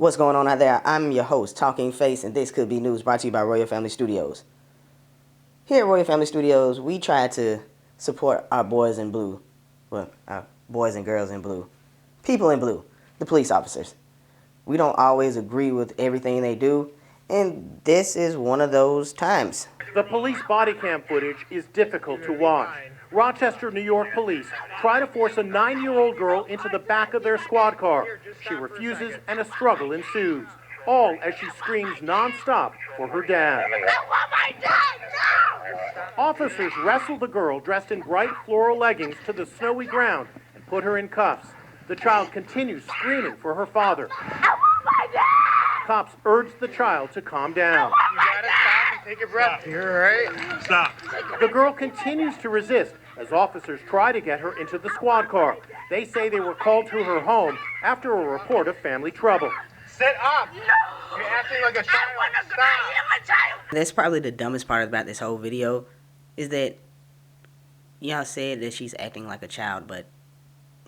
What's going on out there? I'm your host, Talking Face, and this could be news brought to you by Royal Family Studios. Here at Royal Family Studios, we try to support our boys in blue. Well, our boys and girls in blue. People in blue. The police officers. We don't always agree with everything they do, and this is one of those times. The police body cam footage is difficult to watch. Rochester, New York police try to force a 9-year-old girl into the back of their squad car. She refuses and a struggle ensues, all as she screams nonstop for her dad. Officers wrestle the girl dressed in bright floral leggings to the snowy ground and put her in cuffs. The child continues screaming for her father. Cops urge the child to calm down. You gotta stop and take a breath. You're right. Stop. The girl continues to resist as officers try to get her into the squad car. They say they were called to her home after a report of family trouble. Sit up. No. You're acting like a child. Stop. That's probably the dumbest part about this whole video, is that y'all said that she's acting like a child, but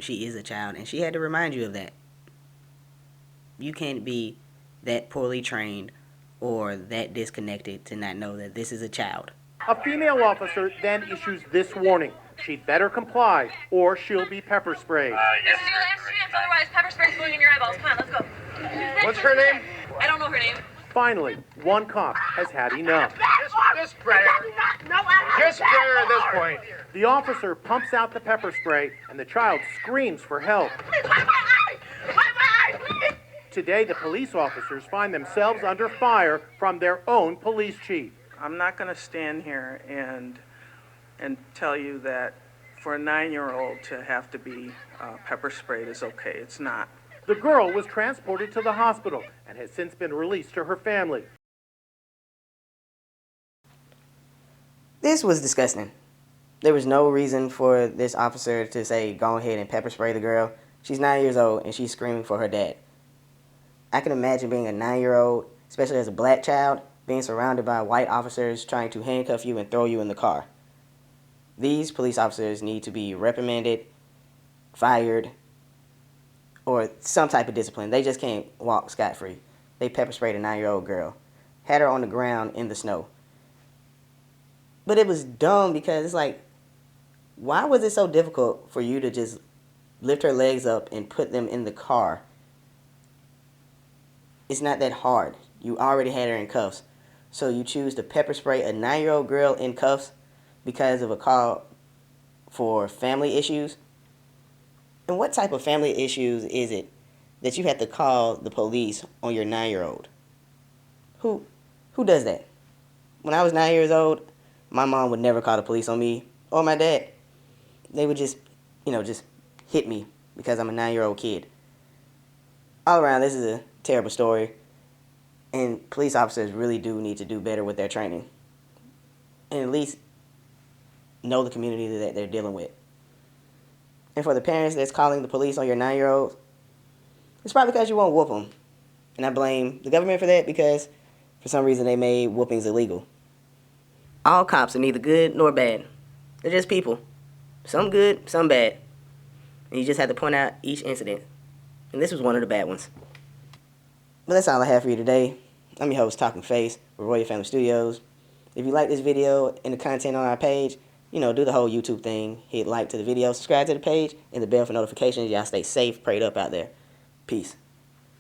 she is a child, and she had to remind you of that. You can't be that poorly trained or that disconnected to not know that this is a child. A female officer then issues this warning. She'd better comply or she'll be pepper sprayed. This is your last chance, otherwise pepper spray's going in your eyeballs. Come on, let's go. What's her name? I don't know her name. Finally, one cop has had enough. Just spray her. Just spray her at this point. The officer pumps out the pepper spray and the child screams for help. Today, the police officers find themselves under fire from their own police chief. I'm not going to stand here and tell you that for a 9-year-old to have to be pepper sprayed is okay. It's not. The girl was transported to the hospital and has since been released to her family. This was disgusting. There was no reason for this officer to say, go ahead and pepper spray the girl. She's 9 years old and she's screaming for her dad. I can imagine being a 9-year-old, especially as a black child, being surrounded by white officers trying to handcuff you and throw you in the car. These police officers need to be reprimanded, fired, or some type of discipline. They just can't walk scot-free. They pepper sprayed a 9-year-old girl, had her on the ground in the snow. But it was dumb because it's like, why was it so difficult for you to just lift her legs up and put them in the car? It's not that hard. You already had her in cuffs. So you choose to pepper spray a 9-year-old girl in cuffs because of a call for family issues? And what type of family issues is it that you have to call the police on your 9-year-old? Who does that? When I was 9 years old, my mom would never call the police on me or my dad. They would just hit me because I'm a 9-year-old kid. All around, this is a terrible story. And police officers really do need to do better with their training. And at least know the community that they're dealing with. And for the parents that's calling the police on your 9-year-old, it's probably because you won't whoop them. And I blame the government for that because for some reason they made whoopings illegal. All cops are neither good nor bad. They're just people. Some good, some bad. And you just have to point out each incident. And this was one of the bad ones. But that's all I have for you today. I'm your host, Talking Face, with Royal Family Studios. If you like this video and the content on our page, do the whole YouTube thing. Hit like to the video, subscribe to the page, and the bell for notifications. Y'all stay safe, prayed up out there. Peace.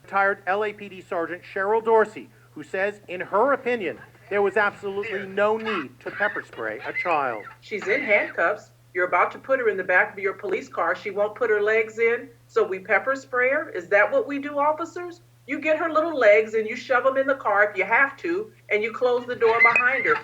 Retired LAPD Sergeant Cheryl Dorsey, who says, in her opinion, there was absolutely no need to pepper spray a child. She's in handcuffs. You're about to put her in the back of your police car. She won't put her legs in, so we pepper spray her? Is that what we do, officers? You get her little legs and you shove them in the car if you have to, and you close the door behind her.